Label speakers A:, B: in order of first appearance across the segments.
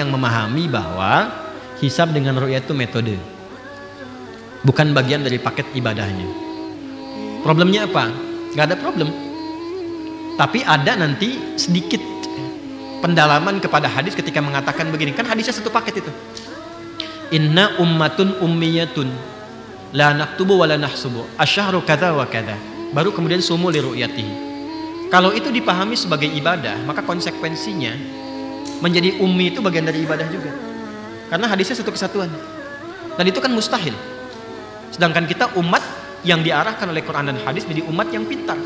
A: yang memahami bahwa hisab dengan ru'yah itu metode, bukan bagian dari paket ibadahnya. Problemnya apa? Gak ada problem. Tapi ada nanti sedikit pendalaman kepada hadis ketika mengatakan begini. Kan hadisnya satu paket itu. Inna ummatun ummiyatun la naktubu wa la nahsubu asyahru kadza wa kadza. Baru kemudian sumu li ru'yatihi. Kalau itu dipahami sebagai ibadah, maka konsekuensinya menjadi ummi itu bagian dari ibadah juga. Karena hadisnya satu kesatuan. Dan itu kan mustahil. Sedangkan kita umat yang diarahkan oleh Quran dan hadis menjadi umat yang pintar,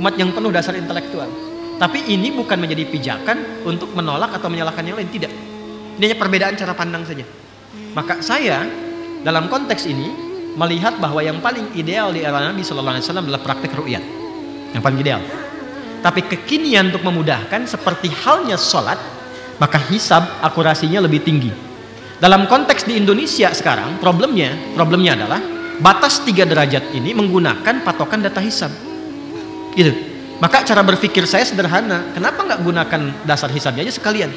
A: umat yang penuh dasar intelektual. Tapi ini bukan menjadi pijakan untuk menolak atau menyalahkan yang lain, tidak. Ini hanya perbedaan cara pandang saja. Maka saya dalam konteks ini melihat bahwa yang paling ideal di era Nabi Sallallahu Alaihi Wasallam adalah praktek ru'yat, yang paling ideal. Tapi kekinian untuk memudahkan seperti halnya sholat, maka hisab akurasinya lebih tinggi. Dalam konteks di Indonesia sekarang problemnya adalah batas 3 derajat ini menggunakan patokan data hisab, gitu. Maka cara berpikir saya sederhana. Kenapa nggak gunakan dasar hisabnya aja sekalian?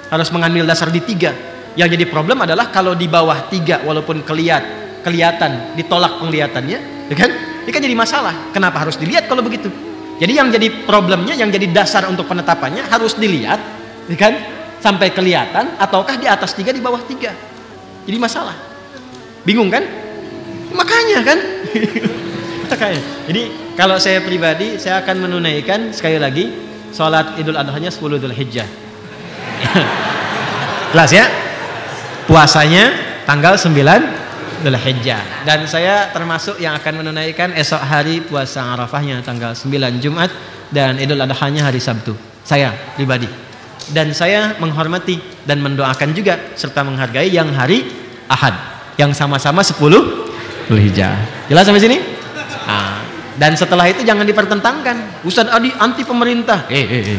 A: Harus mengambil dasar di 3. Yang jadi problem adalah kalau di bawah 3 walaupun kelihatan ditolak penglihatannya, ya kan? Ini kan jadi masalah. Kenapa harus dilihat kalau begitu? Jadi yang jadi problemnya, yang jadi dasar untuk penetapannya harus dilihat, ya kan? Sampai kelihatan, ataukah di atas 3 di bawah 3. Jadi masalah. Bingung kan? Makanya kan. Jadi kalau saya pribadi, saya akan menunaikan sekali lagi sholat Idul Adha-nya 10 Dzulhijjah. Jelas ya? Puasanya tanggal 9 Dzulhijjah. Dan saya termasuk yang akan menunaikan esok hari puasa Arafahnya tanggal 9 Jumat dan Idul Adha-nya hari Sabtu. Saya pribadi. Dan saya menghormati dan mendoakan juga serta menghargai yang hari Ahad yang sama-sama 10 Dzulhijjah. Jelas sampai sini? Nah, dan setelah itu jangan dipertentangkan. Ustaz Adi anti pemerintah. Ini.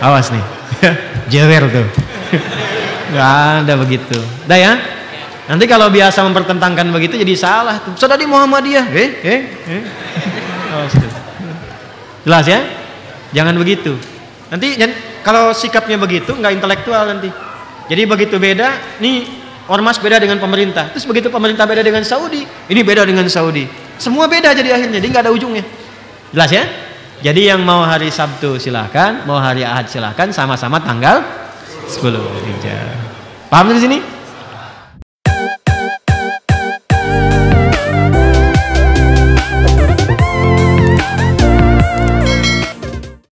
A: Awas nih. Jewer tuh. Nggak ada begitu. Dah ya. Nanti kalau biasa mempertentangkan begitu jadi salah tuh. Ustaz Adi Muhammadiyah. Awas tuh. Jelas ya? Jangan begitu. Nanti kalau sikapnya begitu nggak intelektual nanti. Jadi begitu beda, nih ormas beda dengan pemerintah. Terus begitu pemerintah beda dengan Saudi, ini beda dengan Saudi. Semua beda jadi akhirnya, jadi nggak ada ujungnya. Jelas ya? Jadi yang mau hari Sabtu silahkan, mau hari Ahad silahkan, sama-sama tanggal 10 Dzulhijjah. Paham di sini?